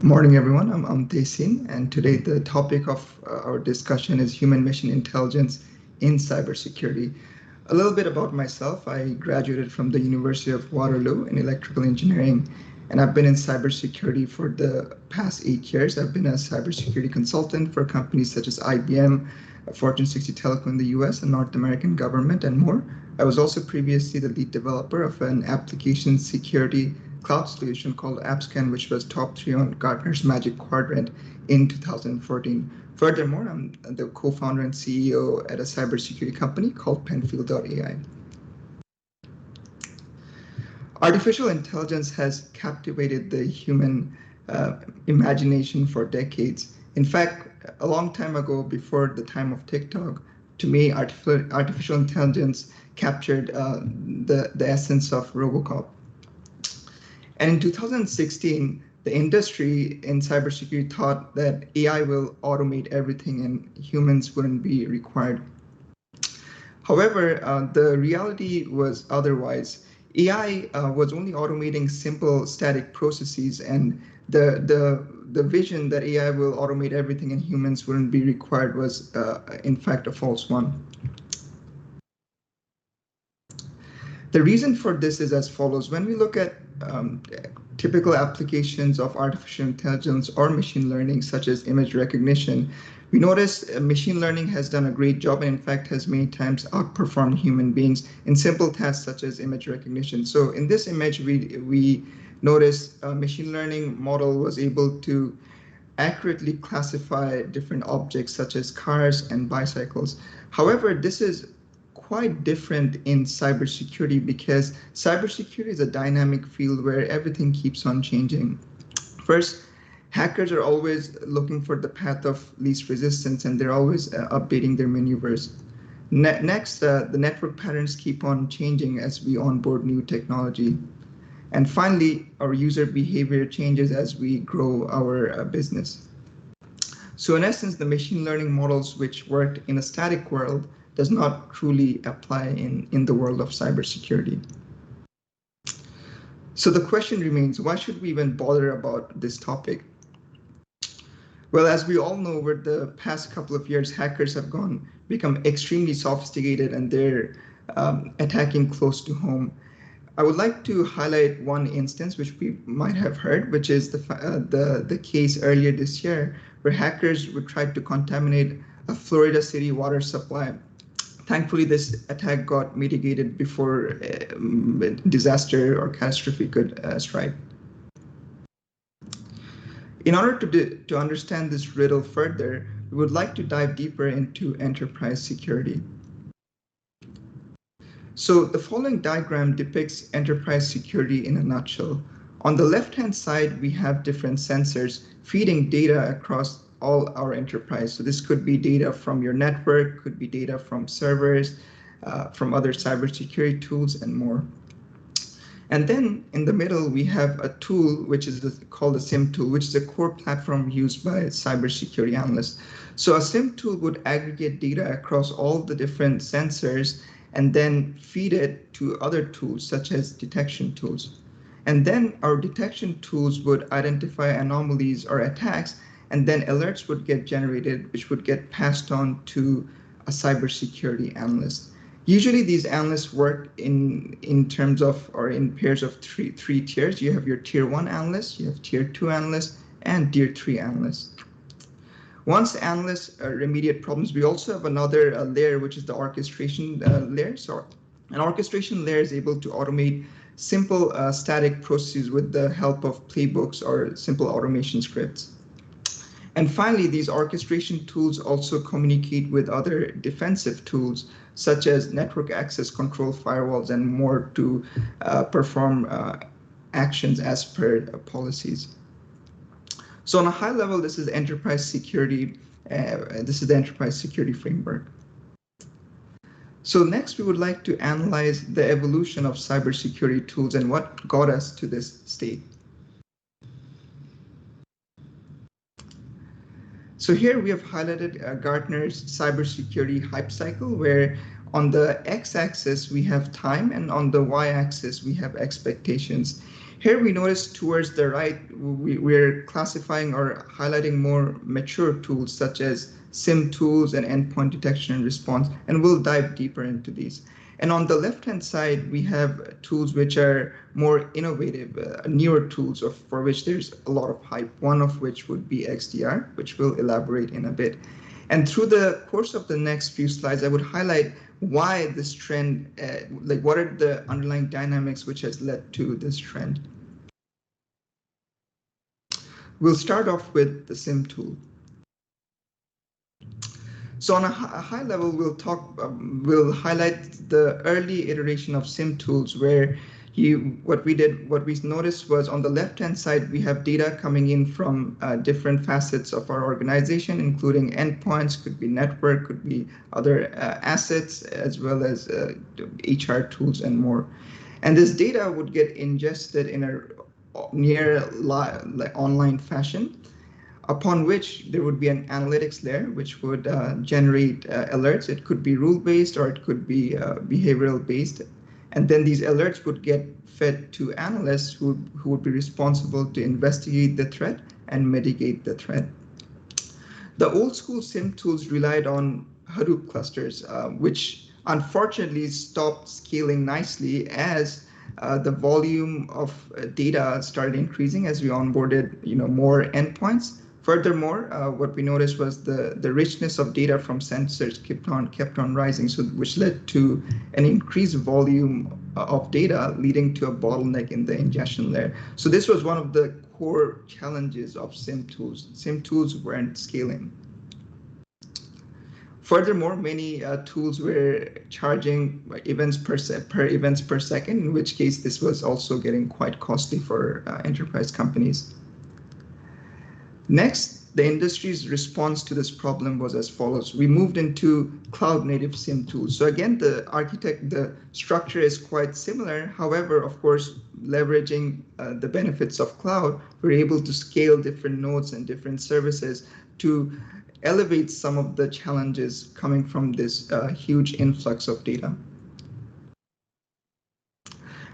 Morning, everyone. I'm Tahseen, and today the topic of our discussion is human machine intelligence in cybersecurity. A little bit about myself. I graduated from the University of Waterloo in electrical engineering, and I've been in cybersecurity for the past 8 years. I've been a cybersecurity consultant for companies such as IBM, Fortune 60 Telecom in the US and North American government, and more. I was also previously the lead developer of an application security cloud solution called AppScan, which was top 3 on Gartner's Magic Quadrant in 2014. Furthermore, I'm the co-founder and CEO at a cybersecurity company called Penfield.AI. Artificial intelligence has captivated the human imagination for decades. In fact, a long time ago, before the time of TikTok, to me, artificial intelligence captured the essence of Robocop. And in 2016, the industry in cybersecurity thought that AI will automate everything and humans wouldn't be required. However, the reality was otherwise. AI was only automating simple static processes, and the vision that AI will automate everything and humans wouldn't be required was in fact a false one. The reason for this is as follows. When we look at typical applications of artificial intelligence or machine learning, such as image recognition, we notice machine learning has done a great job and in fact has many times outperformed human beings in simple tasks such as image recognition. So in this image, we notice a machine learning model was able to accurately classify different objects such as cars and bicycles. However, this is quite different in cybersecurity because cybersecurity is a dynamic field where everything keeps on changing. First, hackers are always looking for the path of least resistance and they're always updating their maneuvers. Next, the network patterns keep on changing as we onboard new technology. And finally, our user behavior changes as we grow our business. So in essence, the machine learning models which worked in a static world does not truly apply in the world of cybersecurity. So the question remains, why should we even bother about this topic? Well, as we all know, over the past couple of years, hackers have become extremely sophisticated and they're attacking close to home. I would like to highlight one instance which we might have heard, which is the case earlier this year where hackers would try to contaminate a Florida city water supply. Thankfully, this attack got mitigated before disaster or catastrophe could strike. In order to understand this riddle further, we would like to dive deeper into enterprise security. So the following diagram depicts enterprise security in a nutshell. On the left-hand side, we have different sensors feeding data across all our enterprise. So this could be data from your network, could be data from servers, from other cybersecurity tools and more. And then in the middle, we have a tool which is called a SIM tool, which is a core platform used by cybersecurity analysts. So a SIM tool would aggregate data across all the different sensors and then feed it to other tools such as detection tools. And then our detection tools would identify anomalies or attacks, and then alerts would get generated, which would get passed on to a cybersecurity analyst. Usually these analysts work in terms of, or in pairs of three tiers. You have your tier 1 analysts, you have tier 2 analysts, and tier 3 analysts. Once analysts remediate problems, we also have another layer, which is the orchestration layer. So an orchestration layer is able to automate simple static processes with the help of playbooks or simple automation scripts. And finally, these orchestration tools also communicate with other defensive tools, such as network access control firewalls and more to perform actions as per policies. So on a high level, this is enterprise security. This is the enterprise security framework. So next, we would like to analyze the evolution of cybersecurity tools and what got us to this state. So here we have highlighted Gartner's cybersecurity hype cycle, where on the x-axis we have time and on the y-axis we have expectations. Here we notice towards the right, we're classifying or highlighting more mature tools such as SIM tools and endpoint detection and response, and we'll dive deeper into these. And on the left-hand side, we have tools which are more innovative, newer tools for which there's a lot of hype, one of which would be XDR, which we'll elaborate in a bit. And through the course of the next few slides, I would highlight why this trend, like what are the underlying dynamics which has led to this trend. We'll start off with the SIM tool. So on a high level, we'll highlight the early iteration of SIM tools where what we noticed was on the left-hand side, we have data coming in from different facets of our organization, including endpoints, could be network, could be other assets, as well as HR tools and more. And this data would get ingested in a near online fashion, upon which there would be an analytics layer which would generate alerts. It could be rule-based or it could be behavioral-based. And then these alerts would get fed to analysts who would be responsible to investigate the threat and mitigate the threat. The old school SIM tools relied on Hadoop clusters, which unfortunately stopped scaling nicely as the volume of data started increasing as we onboarded more endpoints. Furthermore, what we noticed was the richness of data from sensors kept on rising, so which led to an increased volume of data, leading to a bottleneck in the ingestion layer. So this was one of the core challenges of SIM tools. SIM tools weren't scaling. Furthermore, many tools were charging events per second, in which case this was also getting quite costly for enterprise companies. Next, the industry's response to this problem was as follows. We moved into cloud-native SIM tools. So again, the structure is quite similar. However, of course, leveraging the benefits of cloud, we're able to scale different nodes and different services to elevate some of the challenges coming from this huge influx of data.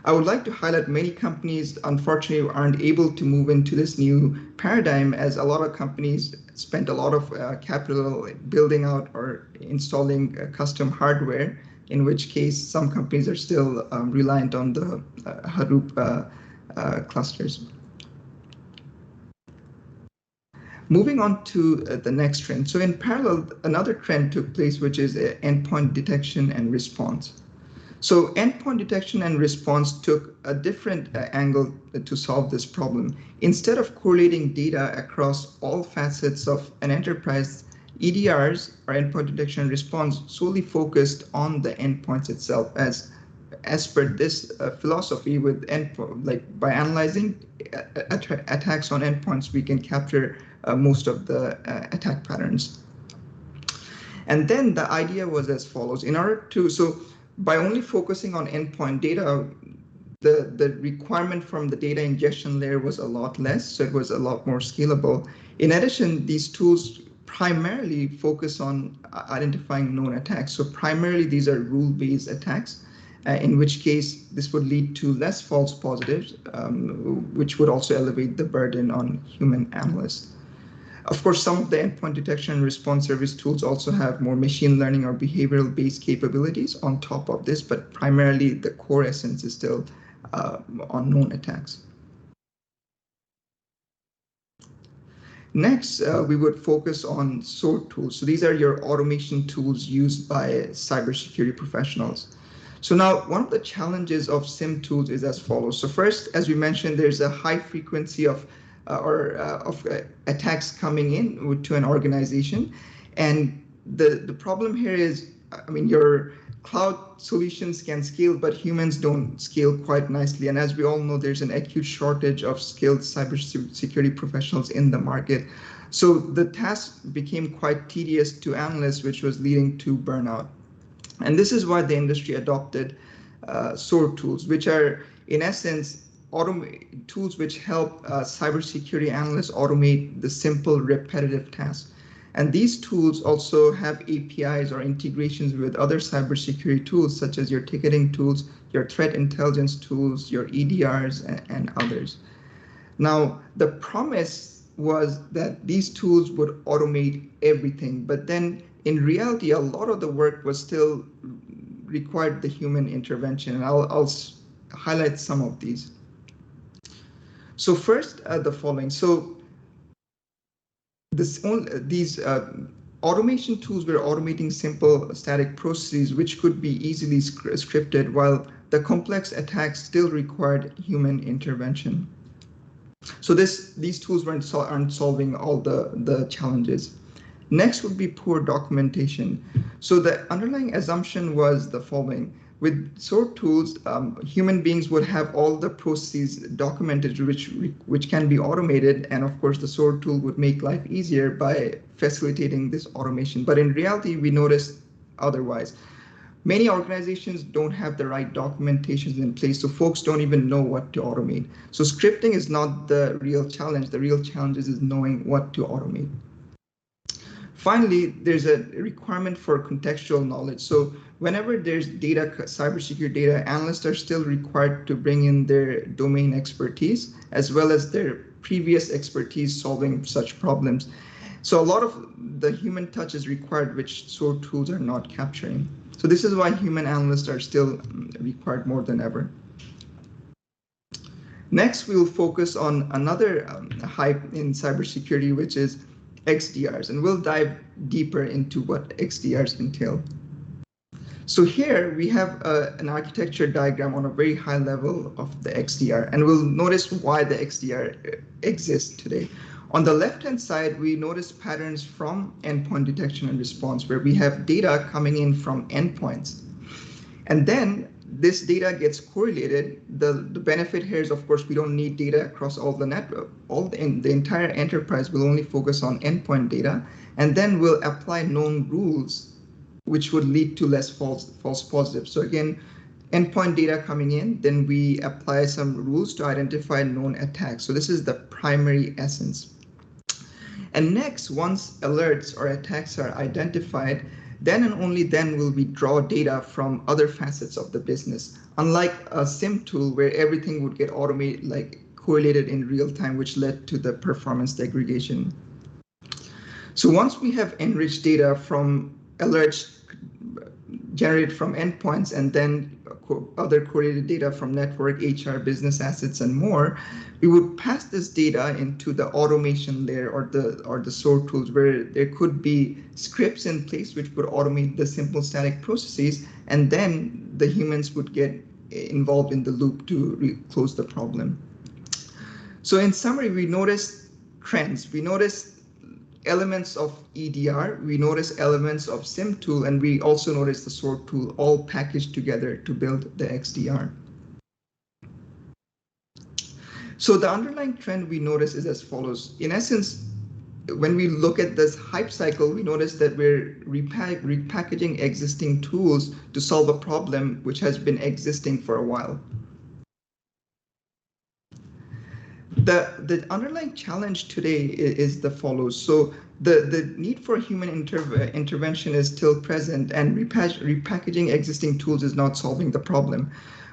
I would like to highlight many companies, unfortunately, aren't able to move into this new paradigm, as a lot of companies spent a lot of capital building out or installing custom hardware, in which case some companies are still reliant on the Hadoop clusters. Moving on to the next trend. So in parallel, another trend took place, which is endpoint detection and response. So endpoint detection and response took a different angle to solve this problem. Instead of correlating data across all facets of an enterprise, EDRs, or endpoint detection and response, solely focused on the endpoints itself. As per this philosophy, with endpoint, like by analyzing attacks on endpoints, we can capture most of the attack patterns. And then the idea was as follows. By only focusing on endpoint data, the requirement from the data ingestion layer was a lot less, so it was a lot more scalable. In addition, these tools primarily focus on identifying known attacks. So primarily these are rule-based attacks, in which case this would lead to less false positives, which would also elevate the burden on human analysts. Of course, some of the endpoint detection and response service tools also have more machine learning or behavioral-based capabilities on top of this, but primarily the core essence is still on known attacks. Next, we would focus on SOAR tools. So these are your automation tools used by cybersecurity professionals. So now one of the challenges of SIM tools is as follows. So first, as we mentioned, there's a high frequency of attacks coming in to an organization. And the problem here is, I mean, your cloud solutions can scale, but humans don't scale quite nicely. And as we all know, there's an acute shortage of skilled cybersecurity professionals in the market. So the task became quite tedious to analysts, which was leading to burnout. And this is why the industry adopted SOAR tools, which are in essence tools which help cybersecurity analysts automate the simple repetitive tasks. And these tools also have APIs or integrations with other cybersecurity tools, such as your ticketing tools, your threat intelligence tools, your EDRs, and others. Now, the promise was that these tools would automate everything, but then in reality, a lot of the work was still required the human intervention, and I'll highlight some of these. So first, the following. So these automation tools were automating simple static processes which could be easily scripted, while the complex attacks still required human intervention. So these tools aren't solving all the challenges. Next would be poor documentation. So the underlying assumption was the following. With SOAR tools, human beings would have all the processes documented, which can be automated, and of course the SOAR tool would make life easier by facilitating this automation. But in reality, we noticed otherwise. Many organizations don't have the right documentation in place, so folks don't even know what to automate. So scripting is not the real challenge. The real challenge is knowing what to automate. Finally, there's a requirement for contextual knowledge. So whenever there's data, cybersecurity data, analysts are still required to bring in their domain expertise as well as their previous expertise solving such problems. So a lot of the human touch is required, which SOAR tools are not capturing. So this is why human analysts are still required more than ever. Next, we will focus on another hype in cybersecurity, which is XDRs, and we'll dive deeper into what XDRs entail. So here we have an architecture diagram on a very high level of the XDR, and we'll notice why the XDR exists today. On the left-hand side, we notice patterns from endpoint detection and response, where we have data coming in from endpoints. And then this data gets correlated. The benefit here is, of course, we don't need data across all the network. The entire enterprise will only focus on endpoint data, and then we'll apply known rules, which would lead to less false positives. So again, endpoint data coming in, then we apply some rules to identify known attacks. So this is the primary essence. And next, once alerts or attacks are identified, then and only then will we draw data from other facets of the business. Unlike a SIM tool where everything would get automated, like correlated in real time, which led to the performance degradation. So once we have enriched data from alerts generated from endpoints and then other correlated data from network, HR, business assets, and more, we would pass this data into the automation layer or the SOAR tools, where there could be scripts in place which would automate the simple static processes, and then the humans would get involved in the loop to close the problem. So in summary, we noticed trends. We noticed elements of EDR, we notice elements of SIM tool, and we also notice the SOAR tool all packaged together to build the XDR. So the underlying trend we notice is as follows. In essence, when we look at this hype cycle, we notice that we're repackaging existing tools to solve a problem which has been existing for a while. The underlying challenge today is the follows. So the need for human intervention is still present, and repackaging existing tools is not solving the problem.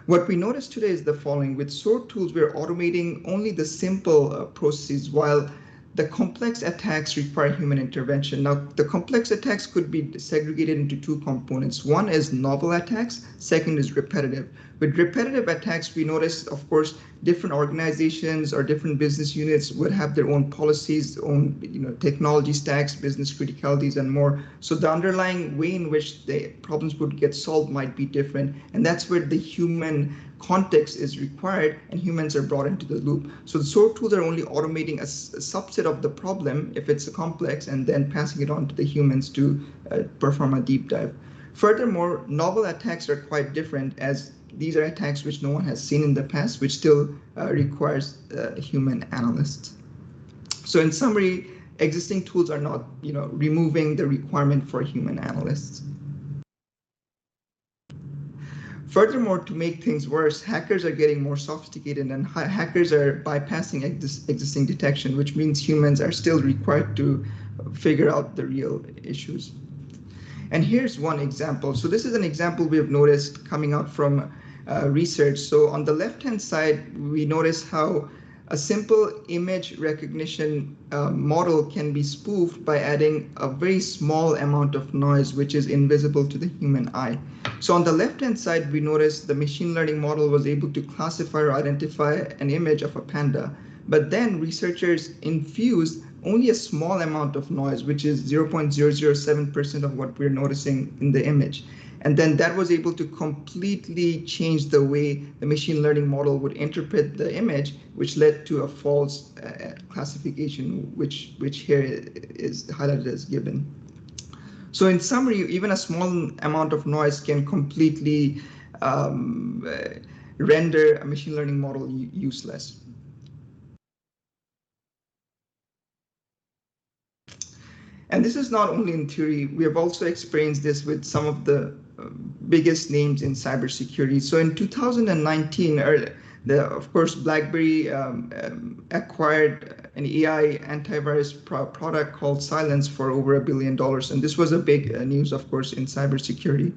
What we notice today is the following. With SOAR tools, we're automating only the simple processes, while the complex attacks require human intervention. Now, the complex attacks could be segregated into two components. One is novel attacks, second is repetitive. With repetitive attacks, we notice, of course, different organizations or different business units would have their own policies, own technology stacks, business criticalities, and more. So the underlying way in which the problems would get solved might be different, and that's where the human context is required and humans are brought into the loop. So the SOAR tools are only automating a subset of the problem if it's complex, and then passing it on to the humans to perform a deep dive. Furthermore, novel attacks are quite different, as these are attacks which no one has seen in the past, which still requires human analysts. So in summary, existing tools are not removing the requirement for human analysts. Furthermore, to make things worse, hackers are getting more sophisticated, and hackers are bypassing existing detection, which means humans are still required to figure out the real issues. And here's one example. So this is an example we have noticed coming out from research. So on the left-hand side, we notice how a simple image recognition model can be spoofed by adding a very small amount of noise, which is invisible to the human eye. So on the left-hand side, we notice the machine learning model was able to classify or identify an image of a panda. But then researchers infused only a small amount of noise, which is 0.007% of what we're noticing in the image. And then that was able to completely change the way the machine learning model would interpret the image, which led to a false classification, which here is highlighted as given. So in summary, even a small amount of noise can completely render a machine learning model useless. And this is not only in theory, we have also experienced this with some of the biggest names in cybersecurity. So in 2019, of course, BlackBerry acquired an AI antivirus product called Silence for over $1 billion. And this was a big news, of course, in cybersecurity.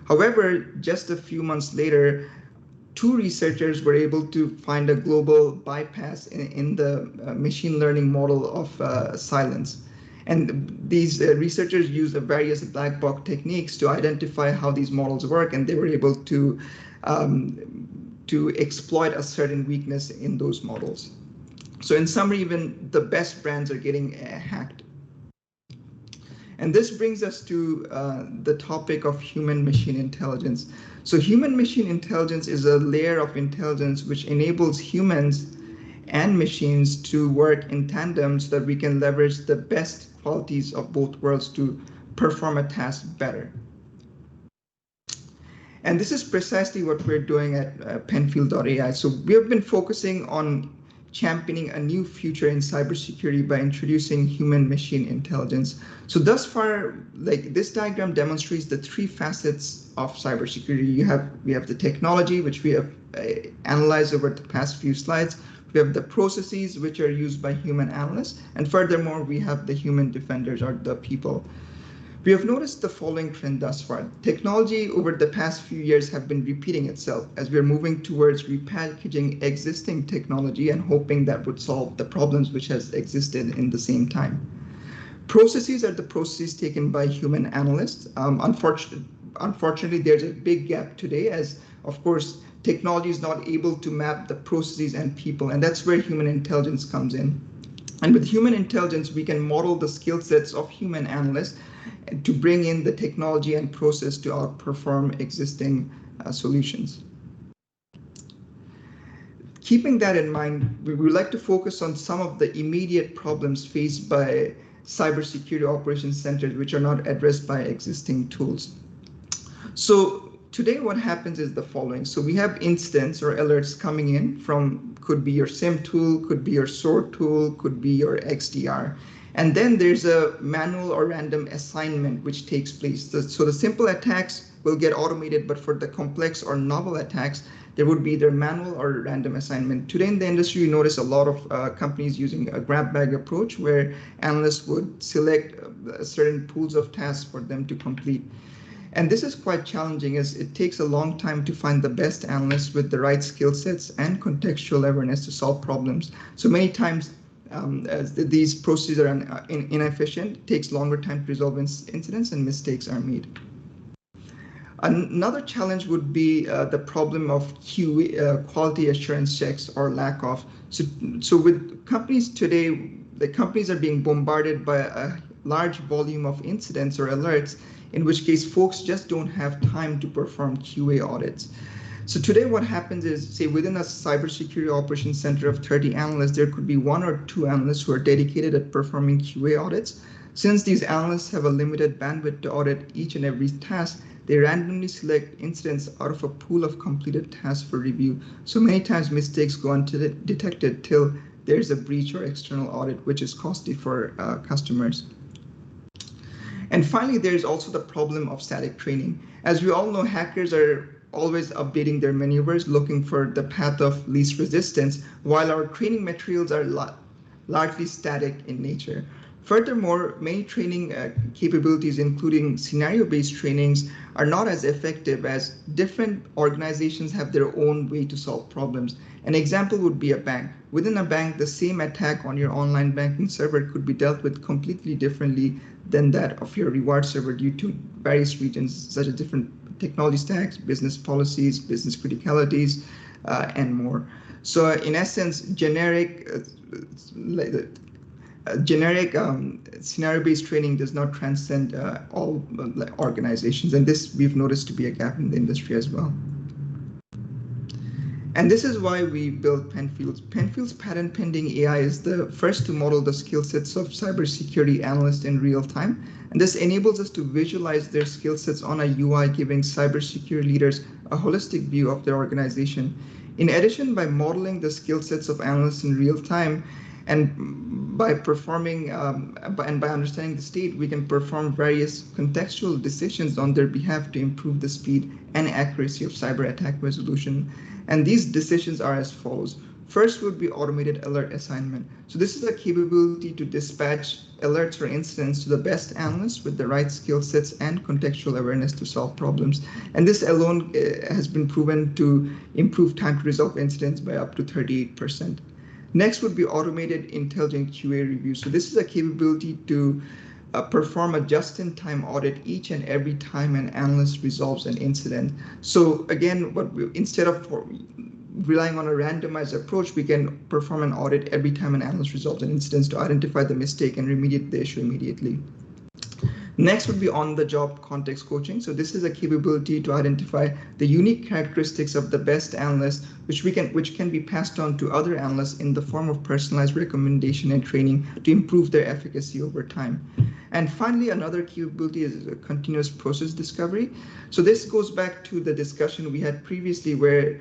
However, just a few months later, two researchers were able to find a global bypass in the machine learning model of Silence. And these researchers used various black box techniques to identify how these models work, and they were able to exploit a certain weakness in those models. So in summary, even the best brands are getting hacked. And this brings us to the topic of human-machine intelligence. So human-machine intelligence is a layer of intelligence which enables humans and machines to work in tandem so that we can leverage the best qualities of both worlds to perform a task better. And this is precisely what we're doing at Penfield.AI. So we have been focusing on championing a new future in cybersecurity by introducing human-machine intelligence. So thus far, like this diagram demonstrates the three facets of cybersecurity. We have the technology, which we have analyzed over the past few slides. We have the processes which are used by human analysts, and furthermore, we have the human defenders, or the people. We have noticed the following trend thus far. Technology over the past few years have been repeating itself as we are moving towards repackaging existing technology and hoping that would solve the problems which has existed in the same time. Processes are the processes taken by human analysts. Unfortunately, there's a big gap today as, of course, technology is not able to map the processes and people, and that's where human intelligence comes in. And with human intelligence, we can model the skill sets of human analysts to bring in the technology and process to outperform existing solutions. Keeping that in mind, we would like to focus on some of the immediate problems faced by cybersecurity operations centers which are not addressed by existing tools. So today what happens is the following. So we have incidents or alerts coming in from, could be your SIM tool, could be your SOAR tool, could be your XDR. And then there's a manual or random assignment which takes place. So the simple attacks will get automated, but for the complex or novel attacks, there would be either manual or random assignment. Today in the industry, you notice a lot of companies using a grab bag approach where analysts would select certain pools of tasks for them to complete. And this is quite challenging as it takes a long time to find the best analysts with the right skill sets and contextual awareness to solve problems. So many times as these processes are inefficient, it takes longer time to resolve incidents and mistakes are made. Another challenge would be the problem of quality assurance checks or lack of. So with companies today, the companies are being bombarded by a large volume of incidents or alerts, in which case folks just don't have time to perform QA audits. So today what happens is, say within a cybersecurity operations center of 30 analysts, there could be 1 or 2 analysts who are dedicated at performing QA audits. Since these analysts have a limited bandwidth to audit each and every task, they randomly select incidents out of a pool of completed tasks for review. So many times mistakes go undetected till there's a breach or external audit, which is costly for customers. And finally, there's also the problem of static training. As we all know, hackers are always updating their maneuvers, looking for the path of least resistance, while our training materials are largely static in nature. Furthermore, many training capabilities, including scenario-based trainings, are not as effective as different organizations have their own way to solve problems. An example would be a bank. Within a bank, the same attack on your online banking server could be dealt with completely differently than that of your reward server due to various reasons, such as different technology stacks, business policies, business criticalities, and more. So in essence, generic scenario-based training does not transcend all organizations, and this we've noticed to be a gap in the industry as well. And this is why we built Penfield's. Penfield's patent pending AI is the first to model the skill sets of cybersecurity analysts in real time. And this enables us to visualize their skill sets on a UI, giving cybersecurity leaders a holistic view of their organization. In addition, by modeling the skill sets of analysts in real time, and by performing and by understanding the state, we can perform various contextual decisions on their behalf to improve the speed and accuracy of cyber attack resolution. And these decisions are as follows. First would be automated alert assignment. So this is a capability to dispatch alerts or incidents to the best analysts with the right skill sets and contextual awareness to solve problems. And this alone has been proven to improve time to resolve incidents by up to 38%. Next would be automated intelligent QA review. So this is a capability to perform a just-in-time audit each and every time an analyst resolves an incident. So again, instead of relying on a randomized approach, we can perform an audit every time an analyst resolves an incident to identify the mistake and remediate the issue immediately. Next would be on-the-job context coaching. So this is a capability to identify the unique characteristics of the best analyst, which can be passed on to other analysts in the form of personalized recommendation and training to improve their efficacy over time. And finally, another capability is a continuous process discovery. So this goes back to the discussion we had previously where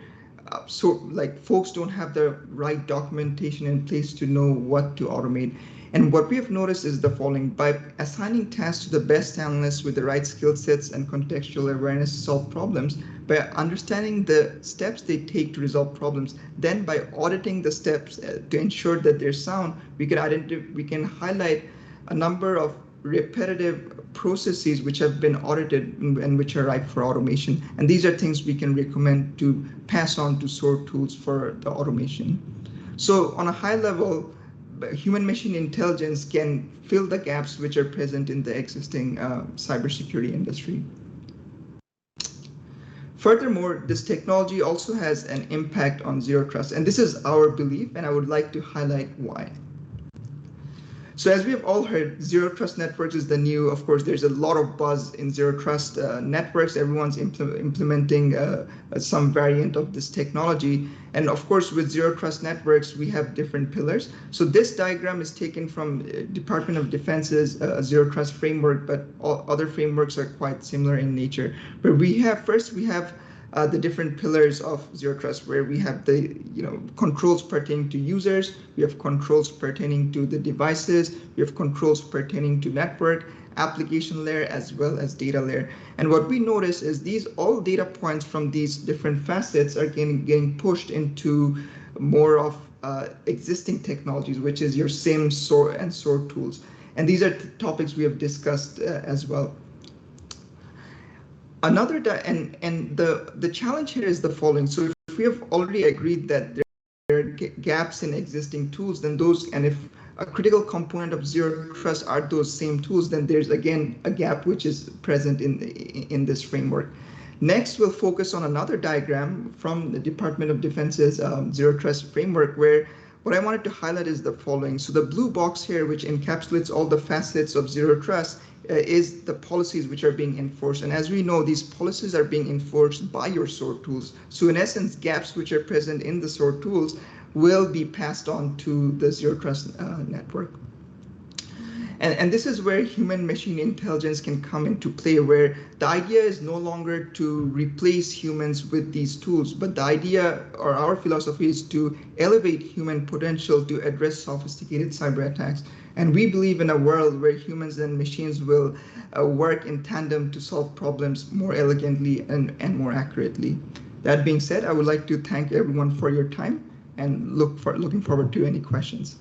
folks don't have the right documentation in place to know what to automate. And what we have noticed is the following. By assigning tasks to the best analysts with the right skill sets and contextual awareness to solve problems, by understanding the steps they take to resolve problems, then by auditing the steps to ensure that they're sound, we can highlight a number of repetitive processes which have been audited and which are ripe for automation. And these are things we can recommend to pass on to SOAR tools for the automation. So on a high level, human-machine intelligence can fill the gaps which are present in the existing cybersecurity industry. Furthermore, this technology also has an impact on zero trust, and this is our belief, and I would like to highlight why. So as we have all heard, zero trust networks is the new, of course, there's a lot of buzz in zero trust networks. Everyone's implementing some variant of this technology. And of course, with zero trust networks, we have different pillars. So this diagram is taken from Department of Defense's zero trust framework, but all other frameworks are quite similar in nature. But first we have the different pillars of zero trust, where we have the controls pertaining to users, we have controls pertaining to the devices, we have controls pertaining to network, application layer, as well as data layer. And what we notice is all data points from these different facets are getting pushed into more of existing technologies, which is your SIM, SOAR, and SOAR tools. And these are topics we have discussed as well. The challenge here is the following. So if we have already agreed that there are gaps in existing tools, then if a critical component of zero trust are those same tools, then there's again a gap which is present in this framework. Next, we'll focus on another diagram from the Department of Defense's zero trust framework, where what I wanted to highlight is the following. So the blue box here, which encapsulates all the facets of zero trust, is the policies which are being enforced. And as we know, these policies are being enforced by your SOAR tools. So in essence, gaps which are present in the SOAR tools will be passed on to the zero trust network. And this is where human-machine intelligence can come into play, where the idea is no longer to replace humans with these tools, but the idea, or our philosophy, is to elevate human potential to address sophisticated cyber attacks. And we believe in a world where humans and machines will work in tandem to solve problems more elegantly and more accurately. That being said, I would like to thank everyone for your time and looking forward to any questions.